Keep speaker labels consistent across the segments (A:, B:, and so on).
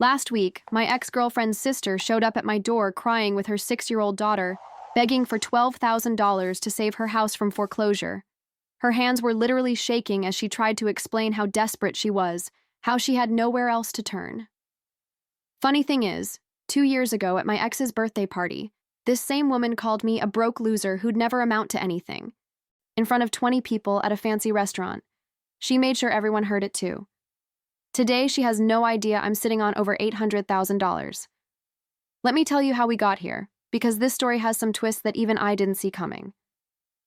A: Last week, my ex-girlfriend's sister showed up at my door crying with her 6-year-old daughter, begging for $12,000 to save her house from foreclosure. Her hands were literally shaking as she tried to explain how desperate she was, how she had nowhere else to turn. Funny thing is, 2 years ago at my ex's birthday party, this same woman called me a broke loser who'd never amount to anything. In front of 20 people at a fancy restaurant. She made sure everyone heard it too. Today, she has no idea I'm sitting on over $800,000. Let me tell you how we got here, because this story has some twists that even I didn't see coming.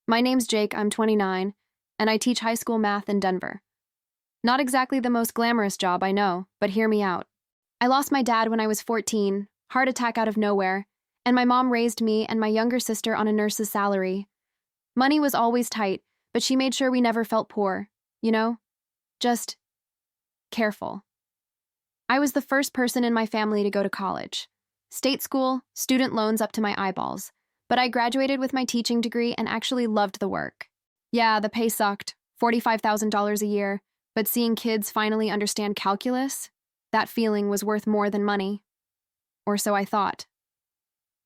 A: My name's Jake, I'm 29, and I teach high school math in Denver. Not exactly the most glamorous job, I know, but hear me out. I lost my dad when I was 14, heart attack out of nowhere, and my mom raised me and my younger sister on a nurse's salary. Money was always tight, but she made sure we never felt poor, you know? Just careful. I was the first person in my family to go to college. State school, student loans up to my eyeballs. But I graduated with my teaching degree and actually loved the work. Yeah, the pay sucked, $45,000 a year, but seeing kids finally understand calculus, that feeling was worth more than money. Or so I thought.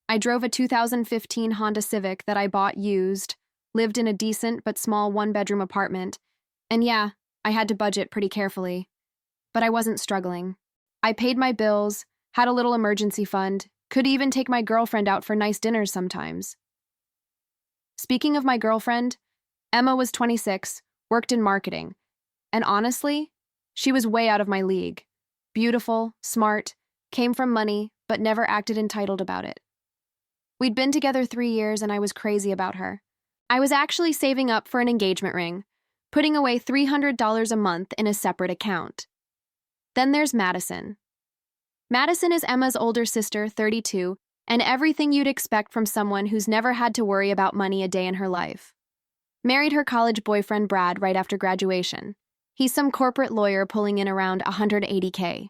A: I drove a 2015 Honda Civic that I bought used, lived in a decent but small one-bedroom apartment, and yeah, I had to budget pretty carefully. But I wasn't struggling. I paid my bills, had a little emergency fund, could even take my girlfriend out for nice dinners sometimes. Speaking of my girlfriend, Emma was 26, worked in marketing, and honestly, she was way out of my league. Beautiful, smart, came from money, but never acted entitled about it. We'd been together 3 years and I was crazy about her. I was actually saving up for an engagement ring, putting away $300 a month in a separate account. Then there's Madison. Madison is Emma's older sister, 32, and everything you'd expect from someone who's never had to worry about money a day in her life. Married her college boyfriend Brad right after graduation. He's some corporate lawyer pulling in around $180K.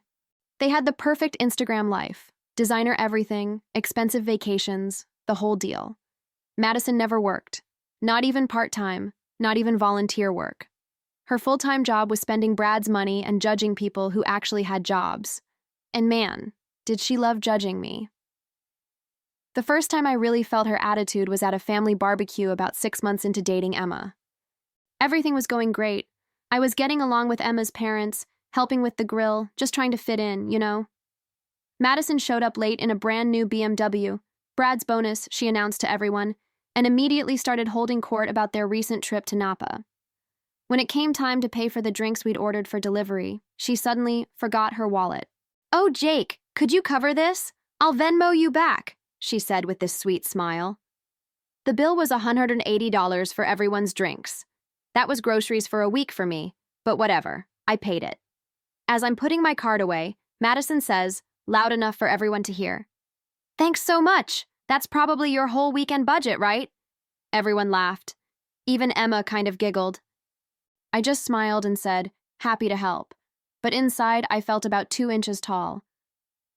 A: They had the perfect Instagram life, designer everything, expensive vacations, the whole deal. Madison never worked, not even part-time, not even volunteer work. Her full-time job was spending Brad's money and judging people who actually had jobs. And man, did she love judging me. The first time I really felt her attitude was at a family barbecue about 6 months into dating Emma. Everything was going great. I was getting along with Emma's parents, helping with the grill, just trying to fit in, you know. Madison showed up late in a brand new BMW, Brad's bonus, she announced to everyone, and immediately started holding court about their recent trip to Napa. When it came time to pay for the drinks we'd ordered for delivery, she suddenly forgot her wallet. "Oh, Jake, could you cover this? I'll Venmo you back," she said with this sweet smile. The bill was $180 for everyone's drinks. That was groceries for a week for me, but whatever, I paid it. As I'm putting my card away, Madison says, loud enough for everyone to hear, "Thanks so much. That's probably your whole weekend budget, right?" Everyone laughed. Even Emma kind of giggled. I just smiled and said, happy to help. But inside, I felt about 2 inches tall.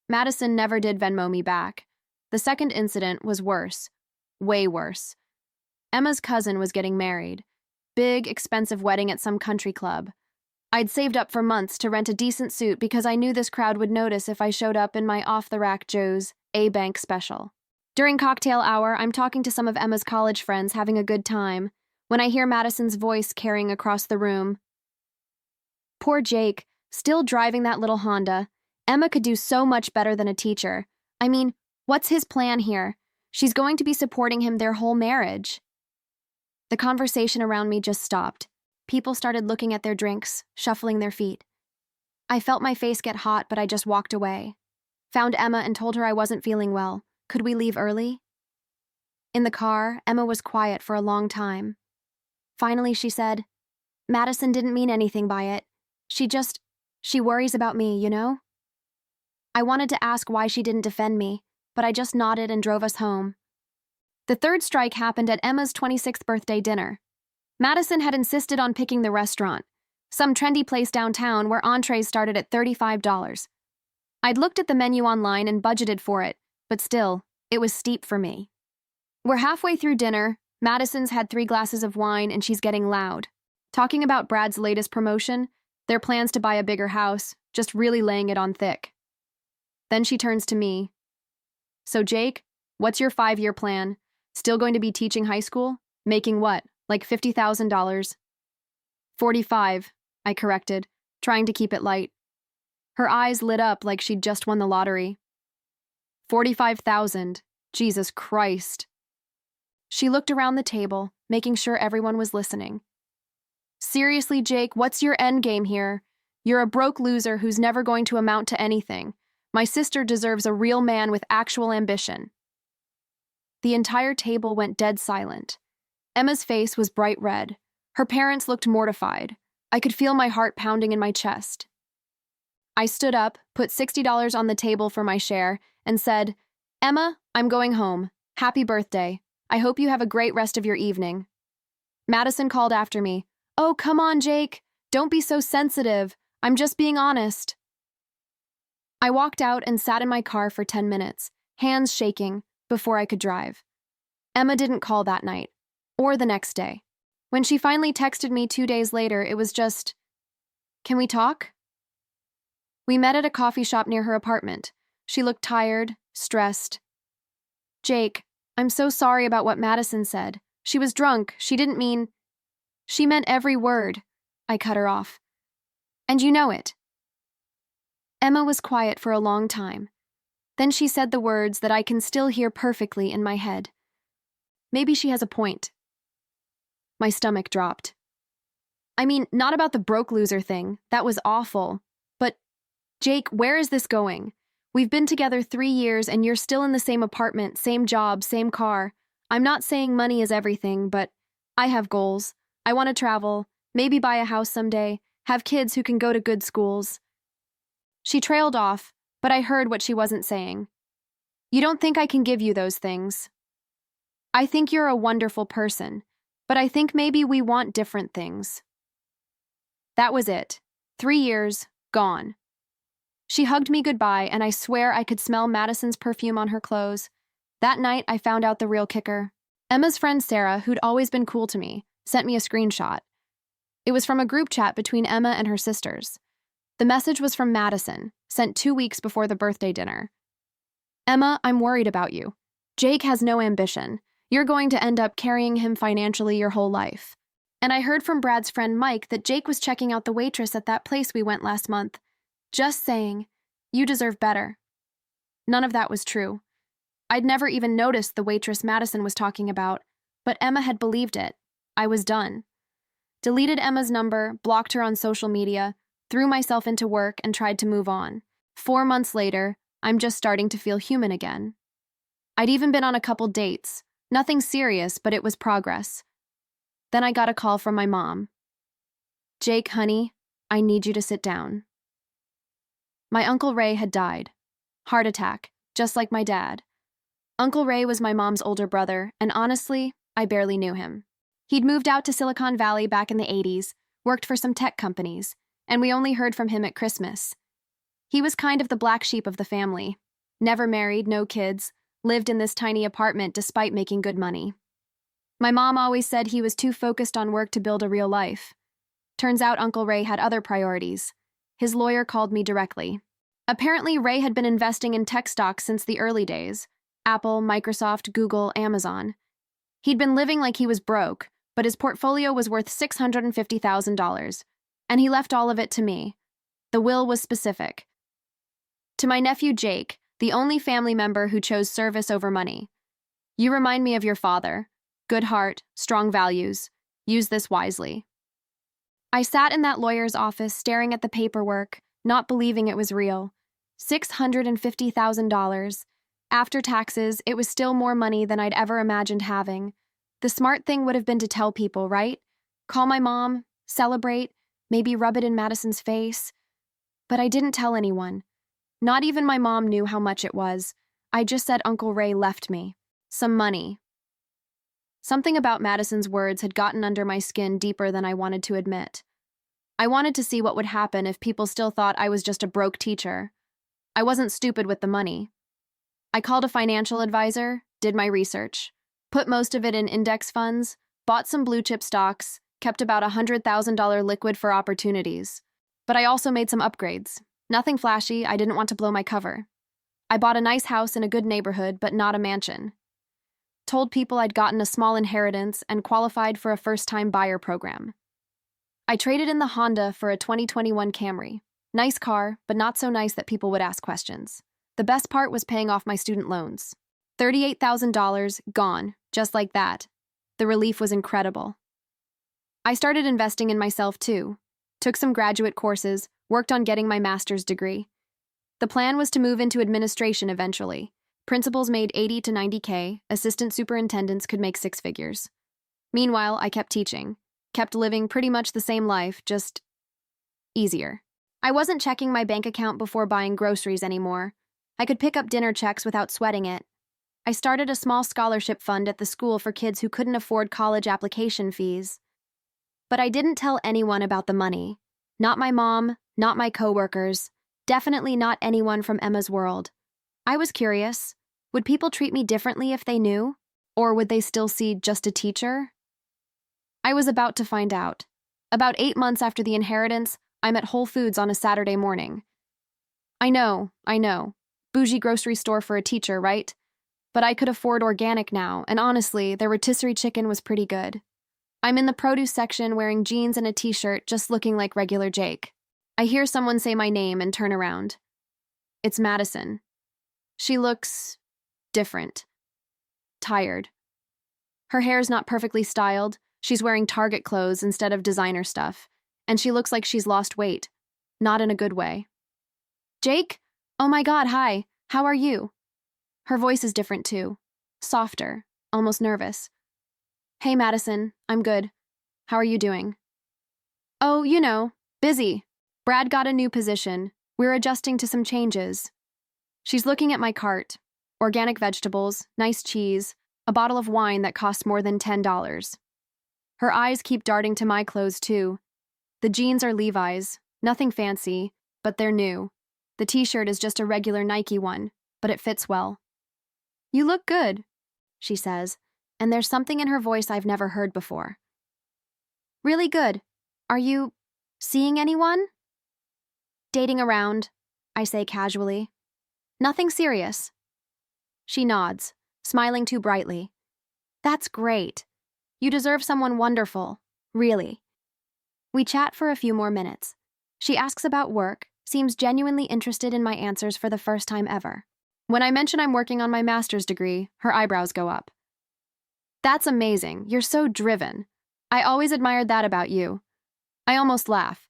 A: Madison never did Venmo me back. The second incident was worse. Way worse. Emma's cousin was getting married. Big, expensive wedding at some country club. I'd saved up for months to rent a decent suit because I knew this crowd would notice if I showed up in my off-the-rack Joe's A-Bank special. During cocktail hour, I'm talking to some of Emma's college friends having a good time, when I hear Madison's voice carrying across the room. Poor Jake, still driving that little Honda. Emma could do so much better than a teacher. I mean, what's his plan here? She's going to be supporting him their whole marriage. The conversation around me just stopped. People started looking at their drinks, shuffling their feet. I felt my face get hot, but I just walked away. Found Emma and told her I wasn't feeling well. Could we leave early? In the car, Emma was quiet for a long time. Finally, she said, "Madison didn't mean anything by it. She worries about me, you know?" I wanted to ask why she didn't defend me, but I just nodded and drove us home. The third strike happened at Emma's 26th birthday dinner. Madison had insisted on picking the restaurant, some trendy place downtown where entrees started at $35. I'd looked at the menu online and budgeted for it, but still, it was steep for me. We're halfway through dinner. Madison's had 3 glasses of wine and she's getting loud. Talking about Brad's latest promotion, their plans to buy a bigger house, just really laying it on thick. Then she turns to me. So, Jake, what's your 5-year plan? Still going to be teaching high school? Making what? Like $50,000? 45, I corrected, trying to keep it light. Her eyes lit up like she'd just won the lottery. 45,000. Jesus Christ. She looked around the table, making sure everyone was listening. Seriously, Jake, what's your end game here? You're a broke loser who's never going to amount to anything. My sister deserves a real man with actual ambition. The entire table went dead silent. Emma's face was bright red. Her parents looked mortified. I could feel my heart pounding in my chest. I stood up, put $60 on the table for my share, and said, Emma, I'm going home. Happy birthday. I hope you have a great rest of your evening. Madison called after me. Oh, come on, Jake. Don't be so sensitive. I'm just being honest. I walked out and sat in my car for 10 minutes, hands shaking, before I could drive. Emma didn't call that night, or the next day. When she finally texted me 2 days later, it was just, "Can we talk?" We met at a coffee shop near her apartment. She looked tired, stressed. Jake, I'm so sorry about what Madison said. She was drunk. She didn't mean... She meant every word. I cut her off. And you know it. Emma was quiet for a long time. Then she said the words that I can still hear perfectly in my head. Maybe she has a point. My stomach dropped. I mean, not about the broke loser thing. That was awful. But, Jake, where is this going? We've been together 3 years and you're still in the same apartment, same job, same car. I'm not saying money is everything, but I have goals. I want to travel, maybe buy a house someday, have kids who can go to good schools. She trailed off, but I heard what she wasn't saying. You don't think I can give you those things. I think you're a wonderful person, but I think maybe we want different things. That was it. 3 years, gone. She hugged me goodbye, and I swear I could smell Madison's perfume on her clothes. That night, I found out the real kicker. Emma's friend Sarah, who'd always been cool to me, sent me a screenshot. It was from a group chat between Emma and her sisters. The message was from Madison, sent 2 weeks before the birthday dinner. Emma, I'm worried about you. Jake has no ambition. You're going to end up carrying him financially your whole life. And I heard from Brad's friend Mike that Jake was checking out the waitress at that place we went last month. Just saying, you deserve better. None of that was true. I'd never even noticed the waitress Madison was talking about, but Emma had believed it. I was done. Deleted Emma's number, blocked her on social media, threw myself into work and tried to move on. 4 months later, I'm just starting to feel human again. I'd even been on a couple dates. Nothing serious, but it was progress. Then I got a call from my mom. Jake, honey, I need you to sit down. My Uncle Ray had died. Heart attack, just like my dad. Uncle Ray was my mom's older brother, and honestly, I barely knew him. He'd moved out to Silicon Valley back in the 80s, worked for some tech companies, and we only heard from him at Christmas. He was kind of the black sheep of the family. Never married, no kids, lived in this tiny apartment despite making good money. My mom always said he was too focused on work to build a real life. Turns out Uncle Ray had other priorities. His lawyer called me directly. Apparently, Ray had been investing in tech stocks since the early days. Apple, Microsoft, Google, Amazon. He'd been living like he was broke, but his portfolio was worth $650,000, and he left all of it to me. The will was specific. To my nephew Jake, the only family member who chose service over money. You remind me of your father. Good heart, strong values. Use this wisely. I sat in that lawyer's office staring at the paperwork, not believing it was real. $650,000. After taxes, it was still more money than I'd ever imagined having. The smart thing would have been to tell people, right? Call my mom, celebrate, maybe rub it in Madison's face. But I didn't tell anyone. Not even my mom knew how much it was. I just said Uncle Ray left me. Some money. Something about Madison's words had gotten under my skin deeper than I wanted to admit. I wanted to see what would happen if people still thought I was just a broke teacher. I wasn't stupid with the money. I called a financial advisor, did my research, put most of it in index funds, bought some blue chip stocks, kept about $100,000 liquid for opportunities. But I also made some upgrades. Nothing flashy, I didn't want to blow my cover. I bought a nice house in a good neighborhood, but not a mansion. Told people I'd gotten a small inheritance and qualified for a first-time buyer program. I traded in the Honda for a 2021 Camry. Nice car, but not so nice that people would ask questions. The best part was paying off my student loans. $38,000 gone, just like that. The relief was incredible. I started investing in myself too. Took some graduate courses, worked on getting my master's degree. The plan was to move into administration eventually. Principals made 80 to 90K, assistant superintendents could make six figures. Meanwhile, I kept teaching, kept living pretty much the same life, just easier. I wasn't checking my bank account before buying groceries anymore. I could pick up dinner checks without sweating it. I started a small scholarship fund at the school for kids who couldn't afford college application fees. But I didn't tell anyone about the money. Not my mom, not my coworkers, definitely not anyone from Emma's world. I was curious. Would people treat me differently if they knew? Or would they still see just a teacher? I was about to find out. About 8 months after the inheritance, I'm at Whole Foods on a Saturday morning. I know. Bougie grocery store for a teacher, right? But I could afford organic now, and honestly, their rotisserie chicken was pretty good. I'm in the produce section wearing jeans and a t-shirt, just looking like regular Jake. I hear someone say my name and turn around. It's Madison. She looks different. Tired. Her hair's not perfectly styled. She's wearing Target clothes instead of designer stuff. And she looks like she's lost weight. Not in a good way. Jake? Oh my God, hi. How are you? Her voice is different too. Softer, almost nervous. Hey Madison, I'm good. How are you doing? Oh, busy. Brad got a new position. We're adjusting to some changes. She's looking at my cart. Organic vegetables, nice cheese, a bottle of wine that costs more than $10. Her eyes keep darting to my clothes too. The jeans are Levi's, nothing fancy, but they're new. The t-shirt is just a regular Nike one, but it fits well. You look good, she says, and there's something in her voice I've never heard before. Really good. Are you seeing anyone? Dating around, I say casually. Nothing serious. She nods, smiling too brightly. That's great. You deserve someone wonderful, really. We chat for a few more minutes. She asks about work, seems genuinely interested in my answers for the first time ever. When I mention I'm working on my master's degree, her eyebrows go up. That's amazing. You're so driven. I always admired that about you. I almost laugh.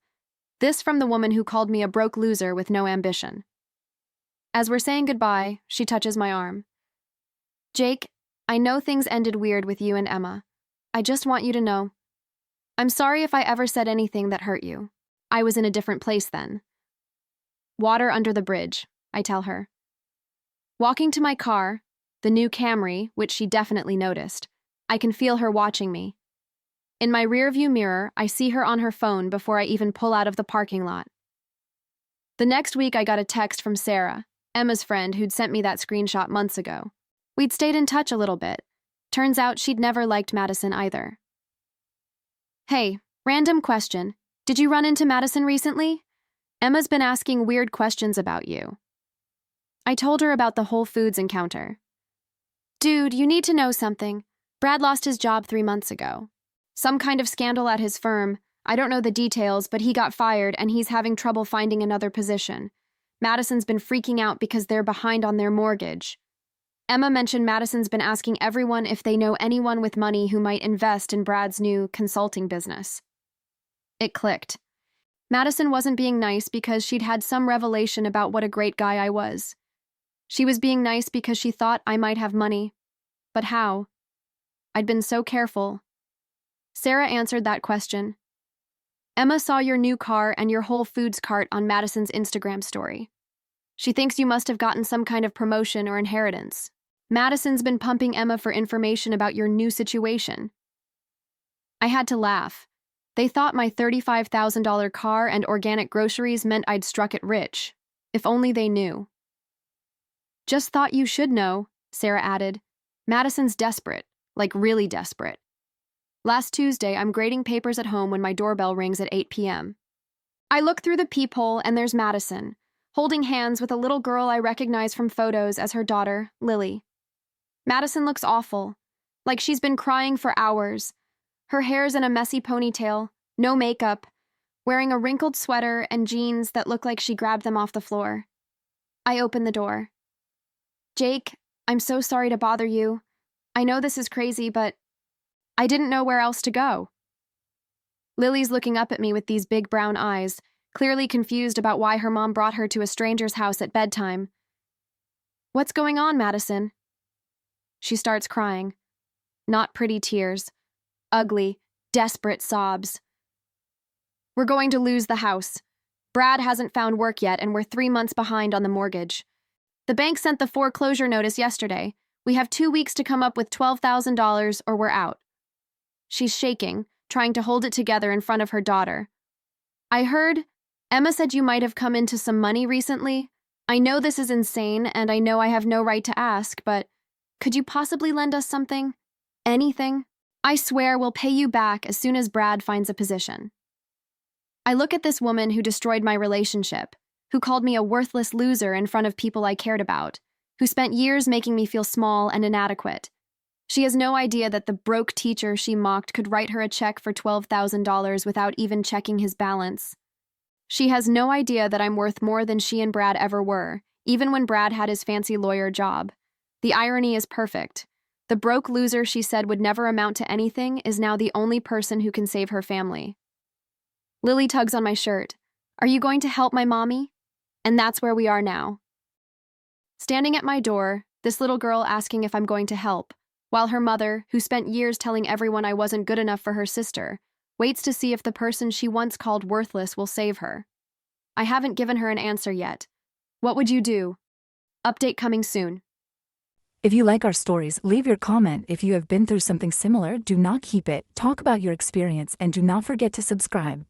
A: This from the woman who called me a broke loser with no ambition. As we're saying goodbye, she touches my arm. Jake, I know things ended weird with you and Emma. I just want you to know. I'm sorry if I ever said anything that hurt you. I was in a different place then. Water under the bridge, I tell her. Walking to my car, the new Camry, which she definitely noticed, I can feel her watching me. In my rearview mirror, I see her on her phone before I even pull out of the parking lot. The next week, I got a text from Sarah, Emma's friend who'd sent me that screenshot months ago. We'd stayed in touch a little bit. Turns out she'd never liked Madison either. Hey, random question. Did you run into Madison recently? Emma's been asking weird questions about you. I told her about the Whole Foods encounter. Dude, you need to know something. Brad lost his job 3 months ago. Some kind of scandal at his firm. I don't know the details, but he got fired and he's having trouble finding another position. Madison's been freaking out because they're behind on their mortgage. Emma mentioned Madison's been asking everyone if they know anyone with money who might invest in Brad's new consulting business. It clicked. Madison wasn't being nice because she'd had some revelation about what a great guy I was. She was being nice because she thought I might have money. But how? I'd been so careful. Sarah answered that question. Emma saw your new car and your Whole Foods cart on Madison's Instagram story. She thinks you must have gotten some kind of promotion or inheritance. Madison's been pumping Emma for information about your new situation. I had to laugh. They thought my $35,000 car and organic groceries meant I'd struck it rich. If only they knew. Just thought you should know, Sarah added. Madison's desperate, like really desperate. Last Tuesday, I'm grading papers at home when my doorbell rings at 8 p.m. I look through the peephole and there's Madison, holding hands with a little girl I recognize from photos as her daughter, Lily. Madison looks awful, like she's been crying for hours. Her hair's in a messy ponytail, no makeup, wearing a wrinkled sweater and jeans that look like she grabbed them off the floor. I open the door. Jake, I'm so sorry to bother you. I know this is crazy, but I didn't know where else to go. Lily's looking up at me with these big brown eyes, clearly confused about why her mom brought her to a stranger's house at bedtime. What's going on, Madison? She starts crying. Not pretty tears. Ugly, desperate sobs. We're going to lose the house. Brad hasn't found work yet, and we're 3 months behind on the mortgage. The bank sent the foreclosure notice yesterday. We have 2 weeks to come up with $12,000 or we're out. She's shaking, trying to hold it together in front of her daughter. I heard Emma said you might have come into some money recently. I know this is insane, and I know I have no right to ask, but could you possibly lend us something? Anything? I swear we'll pay you back as soon as Brad finds a position. I look at this woman who destroyed my relationship, who called me a worthless loser in front of people I cared about, who spent years making me feel small and inadequate. She has no idea that the broke teacher she mocked could write her a check for $12,000 without even checking his balance. She has no idea that I'm worth more than she and Brad ever were, even when Brad had his fancy lawyer job. The irony is perfect. The broke loser she said would never amount to anything is now the only person who can save her family. Lily tugs on my shirt. Are you going to help my mommy? And that's where we are now. Standing at my door, this little girl asking if I'm going to help, while her mother, who spent years telling everyone I wasn't good enough for her sister, waits to see if the person she once called worthless will save her. I haven't given her an answer yet. What would you do? Update coming soon.
B: If you like our stories, leave your comment. If you have been through something similar, do not keep it. Talk about your experience and do not forget to subscribe.